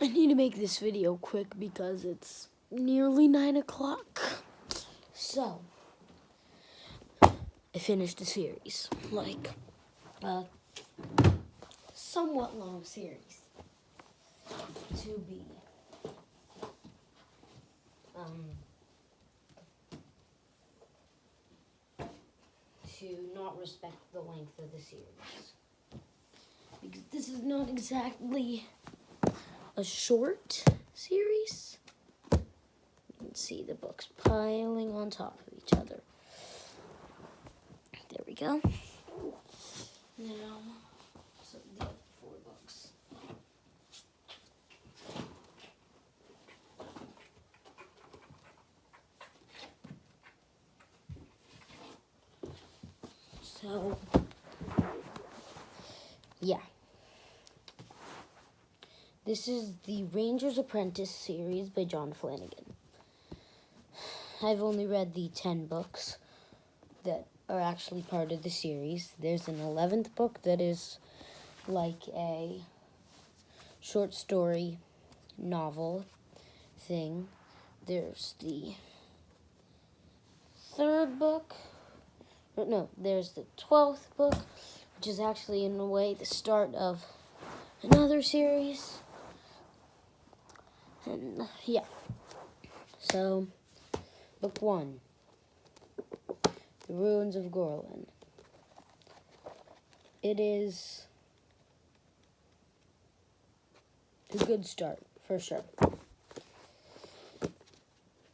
I need to make this video quick because it's nearly 9 o'clock. So, I finished the series. Like, a somewhat long series. To be, to not respect the length of the series. Because this is not exactly a short series. You can see the books piling on top of each other. There we go. Now, so the other 4 books. So, yeah. This is the Ranger's Apprentice series by John Flanagan. I've only read the 10 books that are actually part of the series. There's an 11th book that is like a short story novel thing. There's the 3rd book. No, there's the 12th book, which is actually in a way the start of another series. And yeah. So, book 1. The Ruins of Gorlin. It is a good start, for sure.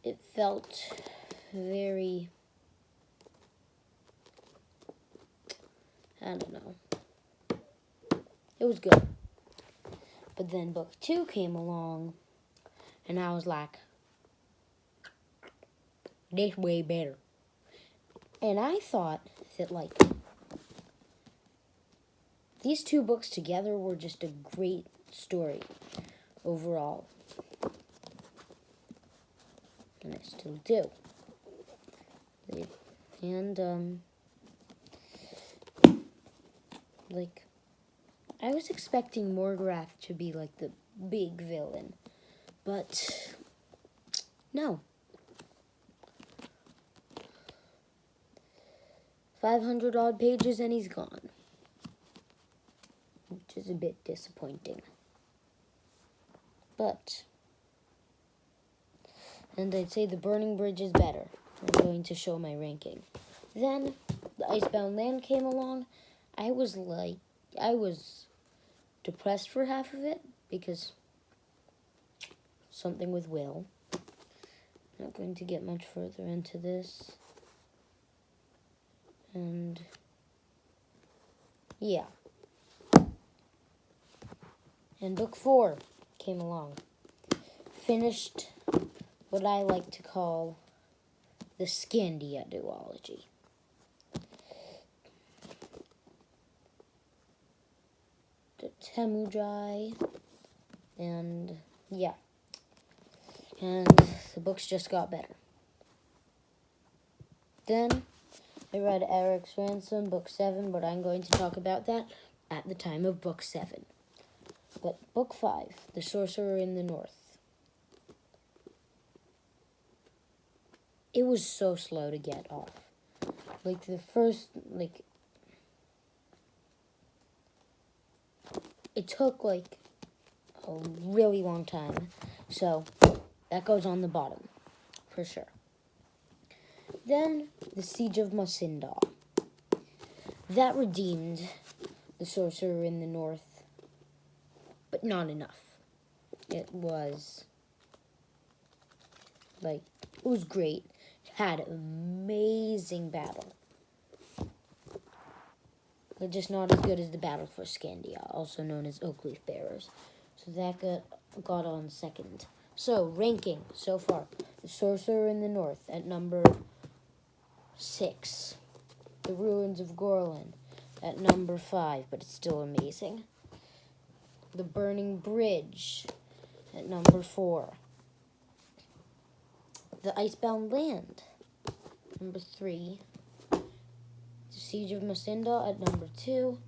It felt very, I don't know. It was good. But then book 2 came along, and I was like, this way better. And I thought that, like, these 2 books together were just a great story overall. And I still do. And, like, I was expecting Morgrath to be, like, the big villain. But, no. 500 odd pages and he's gone. Which is a bit disappointing. But, and I'd say the Burning Bridge is better. I'm going to show my ranking. Then, the Icebound Land came along. I was depressed for half of it because something with Will. Not going to get much further into this. And yeah. And book 4 came along. Finished what I like to call the Scandia duology. The Temujai, and yeah. And the books just got better. Then I read Eric's Ransom, book 7, but I'm going to talk about that at the time of book 7. But book 5, The Sorcerer in the North. It was so slow to get off. Like, the first, it took, a really long time. So, that goes on the bottom, for sure. Then, The Siege of Masindal. That redeemed The Sorcerer in the North, but not enough. It was, it was great. It had an amazing battle. But just not as good as the battle for Scandia, also known as Oakleaf Bearers. So that got on second. So, ranking so far. The Sorcerer in the North at number 6. The Ruins of Gorlin at number 5, but it's still amazing. The Burning Bridge at number 4. The Icebound Land, number 3. The Siege of Masindal at number 2.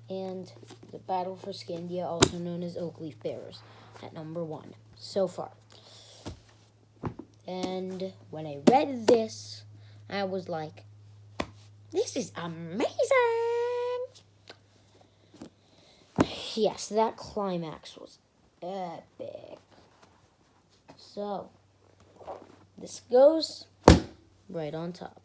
And The Battle for Scandia, also known as Oak Leaf Bearers, at number 1 so far. And when I read this, I was like, this is amazing! Yes, that climax was epic. So, this goes right on top.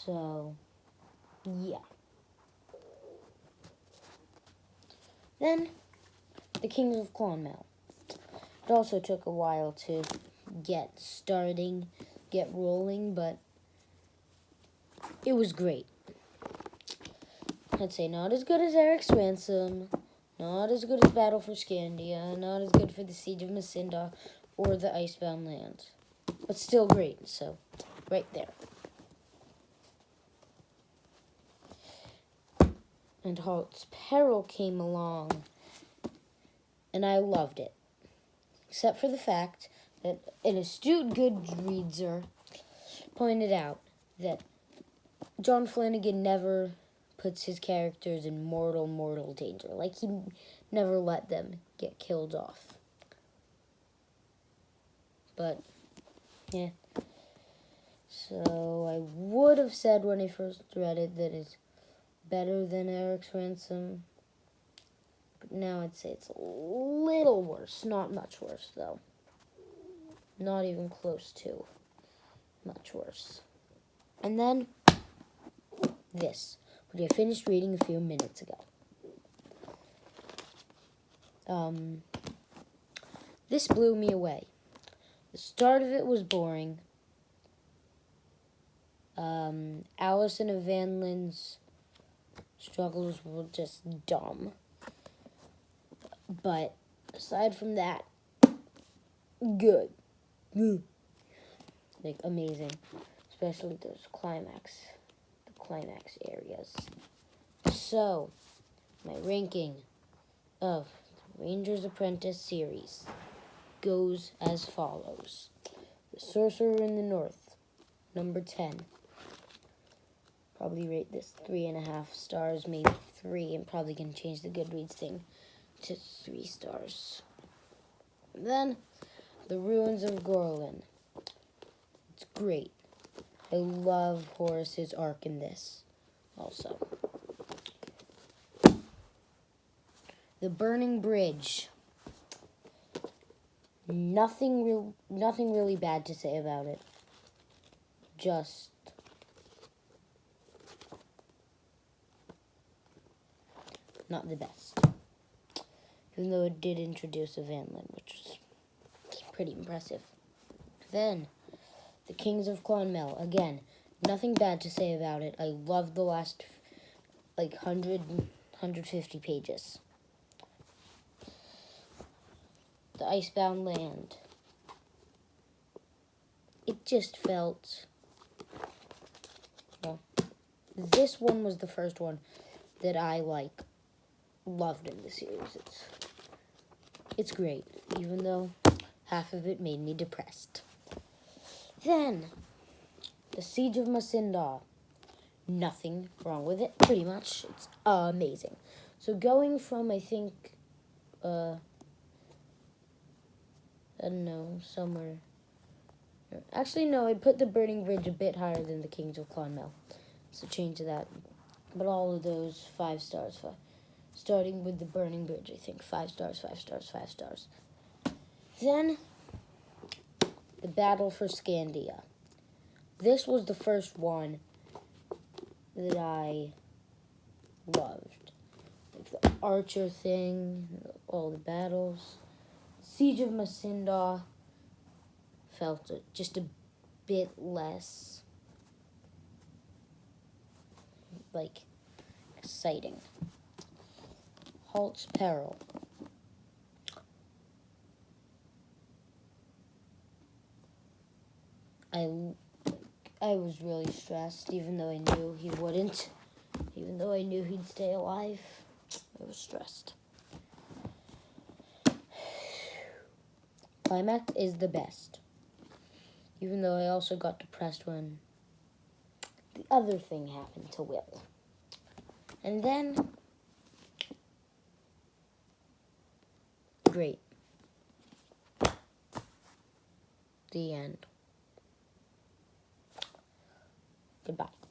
So, yeah. Then, the Kings of Clonmel. It also took a while to get rolling, but it was great. I'd say not as good as Eric's Ransom, not as good as Battle for Scandia, not as good for the Siege of Masinda or the Icebound Land, but still great, so right there. And Halt's Peril came along, and I loved it, except for the fact that an astute Goodreader pointed out that John Flanagan never puts his characters in mortal danger. Like, he never let them get killed off. But, yeah. So, I would have said when I first read it that it's better than Eric's Ransom. But now I'd say it's a little worse. Not much worse, though. Not even close to much worse. And then, this, which I finished reading a few minutes ago. This blew me away. The start of it was boring. Alice and Evangelin's struggles were just dumb. But aside from that, good. Like, amazing. Especially those climax areas. So, my ranking of the Ranger's Apprentice series goes as follows. The Sorcerer in the North, number 10. Probably rate this 3.5 stars, maybe 3. I'm probably going to change the Goodreads thing to 3 stars. And then, The Ruins of Gorlin. It's great. I love Horace's arc in this also. The Burning Bridge. Nothing really bad to say about it. Just not the best. Even though it did introduce Evangeline, which was pretty impressive. Then, The Kings of Clonmel. Again, nothing bad to say about it. I loved the last, 150 pages. The Icebound Land. It just felt, well, this one was the first one that I, loved in the series. It's great, even though half of it made me depressed. Then, The Siege of Masinda. Nothing wrong with it, pretty much. It's amazing. So going from, I think, I don't know, somewhere. Actually, no, I put The Burning Bridge a bit higher than The Kings of Clonmel. So change that. But all of those 5 stars. Starting with The Burning Bridge, I think. 5 stars, 5 stars, 5 stars. Then, The Battle for Scandia. This was the first one that I loved. Like the archer thing, all the battles. Siege of Masinda felt just a bit less, exciting. Halt's Peril. I was really stressed, even though I knew he wouldn't. Even though I knew he'd stay alive, I was stressed. Climax is the best. Even though I also got depressed when the other thing happened to Will. And then, great. The end. Goodbye.